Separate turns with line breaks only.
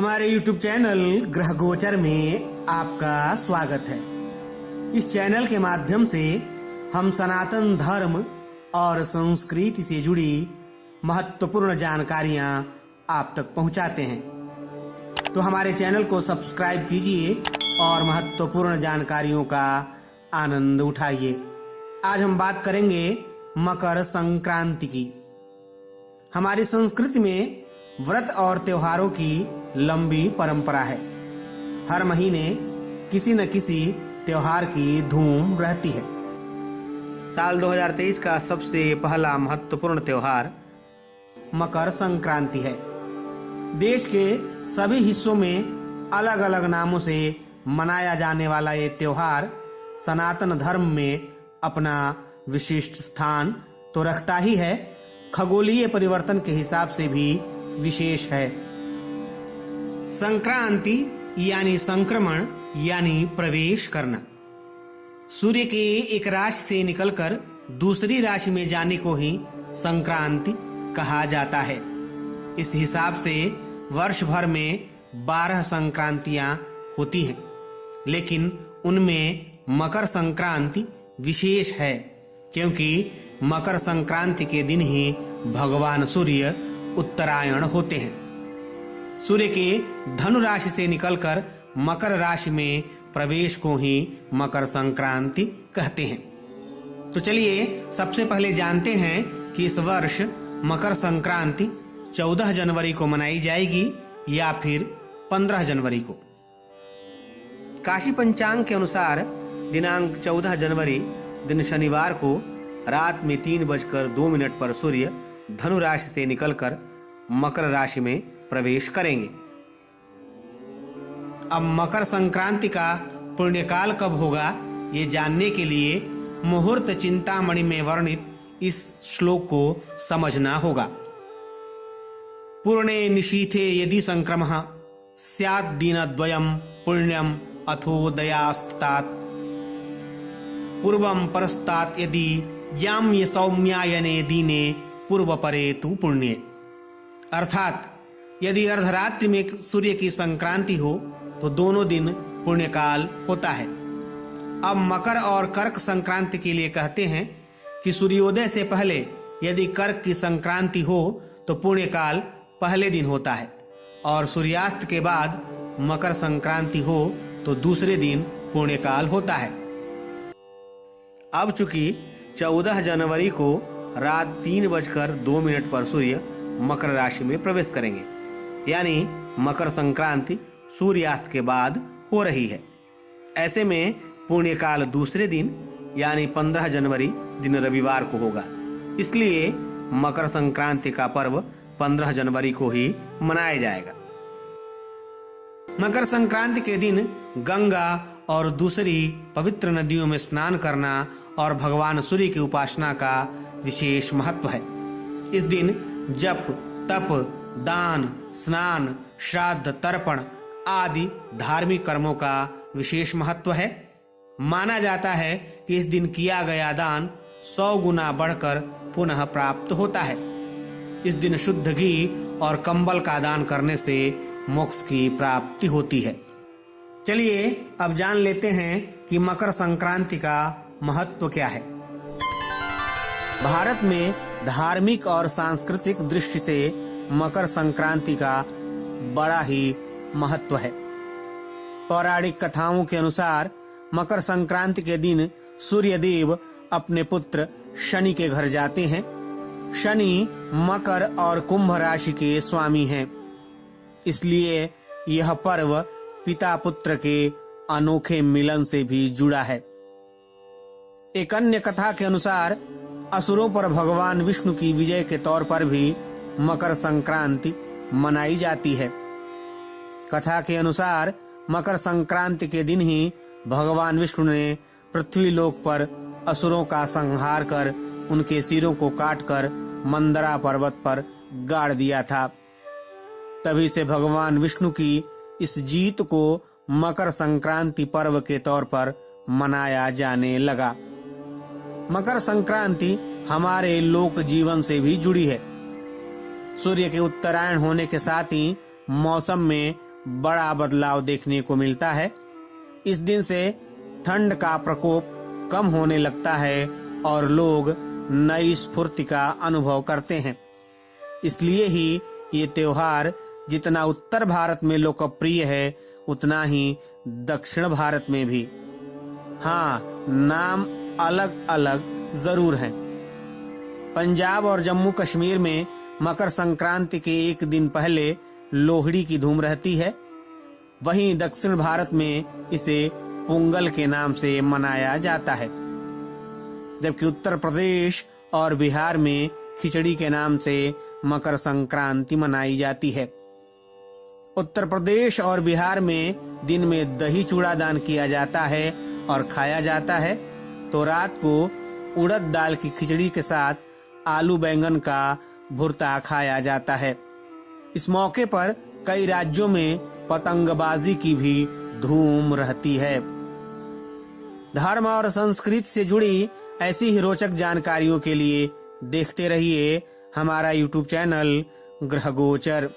हमारे YouTube channel ग्रह गोचर में आपका स्वागत है। इस चैनल के माध्यम से हम सनातन धर्म और संस्कृति से जुड़ी महत्वपूर्ण जानकारियां आप तक पहुंचाते हैं। तो हमारे चैनल को सब्सक्राइब कीजिए और महत्वपूर्ण जानकारियों का आनंद उठाइए। आज हम बात करेंगे मकर संक्रांति की। हमारी संस्कृति में व्रत और त्योहारों की लंबी परंपरा है। हर महीने किसी न किसी त्योहार की धूम रहती है। साल 2023 का सबसे पहला महत्वपूर्ण त्योहार मकर संक्रांति है। देश के सभी हिस्सों में अलग अलग नामों से मनाया जाने वाला ये त्योहार सनातन धर्म में अपना विशिष्ट स्थान तो रखता ही है, खगोलीय परिवर्तन के हिसाब से भी विशेष है। संक्रांति यानी संक्रमण यानी प्रवेश करना। सूर्य के एक राशि से निकलकर दूसरी राशि में जाने को ही संक्रांति कहा जाता है। इस हिसाब से वर्ष भर में 12 संक्रांतियां होती हैं, लेकिन उनमें मकर संक्रांति विशेष है, क्योंकि मकर संक्रांति के दिन ही भगवान सूर्य उत्तरायण होते हैं। सूर्य के धनु राशि से निकलकर मकर राशि में प्रवेश को ही मकर संक्रांति कहते हैं। तो चलिए सबसे पहले जानते हैं कि इस वर्ष मकर संक्रांति 14 जनवरी को मनाई जाएगी या फिर 15 जनवरी को। काशी पंचांग के अनुसार दिनांक 14 जनवरी दिन शनिवार को रात में 3:02 पर सूर्य धनु राशि से निकलकर मकर राशि में प्रवेश करेंगे। अब मकर संक्रांति का पुण्यकाल कब होगा, ये जानने के लिए मुहूर्त चिंतामणि में वर्णित इस श्लोक को समझना होगा। पूर्णे निशीथे यदि संक्रमः स्यात् दिनद्वयं पुण्यम अथोदयास्तात् पूर्वं परस्तात् यदि याम्य सौम्यायने दीने पूर्वपरे तु पुण्ये। अर्थात यदि अर्धरात्रि में सूर्य की संक्रांति हो तो दोनों दिन पुण्यकाल होता है। अब मकर और कर्क संक्रांति के लिए कहते हैं कि सूर्योदय से पहले यदि कर्क की संक्रांति हो तो पुण्यकाल पहले दिन होता है, और सूर्यास्त के बाद मकर संक्रांति हो तो दूसरे दिन पुण्यकाल होता है। अब चूंकि 14 जनवरी को रात 3:02 पर सूर्य मकर राशि में प्रवेश करेंगे, यानी मकर संक्रांति सूर्यास्त के बाद हो रही है। ऐसे में पुण्यकाल दूसरे दिन यानी 15 जनवरी दिन रविवार को होगा। इसलिए मकर संक्रांति का पर्व 15 जनवरी को ही मनाया जाएगा। मकर संक्रांति के दिन गंगा और दूसरी पवित्र नदियों में स्नान करना और भगवान सूर्य की उपासना का विशेष महत्व है। इस दिन जप, तप, दान, स्नान, श्राद्ध, तर्पण आदि धार्मिक कर्मों का विशेष महत्व है। माना जाता है कि इस दिन किया गया दान 100 गुना बढ़कर पुनः प्राप्त होता है। इस दिन शुद्ध घी और कंबल का दान करने से मोक्ष की प्राप्ति होती है। चलिए अब जान लेते हैं कि मकर संक्रांति का महत्व क्या है। भारत में धार्मिक और सांस्कृतिक दृष्टि से मकर संक्रांति का बड़ा ही महत्व है। पौराणिक कथाओं के अनुसार मकर संक्रांति के दिन सूर्य देव अपने पुत्र शनि के घर जाते हैं। शनि मकर और कुंभ राशि के स्वामी हैं, इसलिए यह पर्व पिता पुत्र के अनोखे मिलन से भी जुड़ा है। एक अन्य कथा के अनुसार असुरों पर भगवान विष्णु की विजय के तौर पर भी मकर संक्रांति मनाई जाती है। कथा के अनुसार मकर संक्रांति के दिन ही भगवान विष्णु ने पृथ्वी लोक पर असुरों का संहार कर उनके सिरों को काटकर मंदरा पर्वत पर गाड़ दिया था। तभी से भगवान विष्णु की इस जीत को मकर संक्रांति पर्व के तौर पर मनाया जाने लगा। मकर संक्रांति हमारे लोक जीवन से भी जुड़ी है। सूर्य के उत्तरायण होने के साथ ही मौसम में बड़ा बदलाव देखने को मिलता है। इस दिन से ठंड का प्रकोप कम होने लगता है और लोग नई स्फूर्ति का अनुभव करते हैं। इसलिए ही ये त्योहार जितना उत्तर भारत में लोकप्रिय है, उतना ही दक्षिण भारत में भी। हाँ, नाम अलग अलग जरूर हैं। पंजाब और जम्मू कश्मीर में मकर संक्रांति के एक दिन पहले लोहड़ी की धूम रहती है। वहीं दक्षिण भारत में इसे पोंगल के नाम से मनाया जाता है, जबकि उत्तर प्रदेश और बिहार में खिचड़ी के नाम से मकर संक्रांति मनाई जाती है। उत्तर प्रदेश और बिहार में दिन में दही चूड़ा दान किया जाता है और खाया जाता है, तो रात को उड़द दाल की खिचड़ी के साथ आलू बैंगन का भुर्ता खाया जाता है। इस मौके पर कई राज्यों में पतंगबाजी की भी धूम रहती है। धर्म और संस्कृति से जुड़ी ऐसी ही रोचक जानकारियों के लिए देखते रहिए हमारा YouTube चैनल ग्रह गोचर।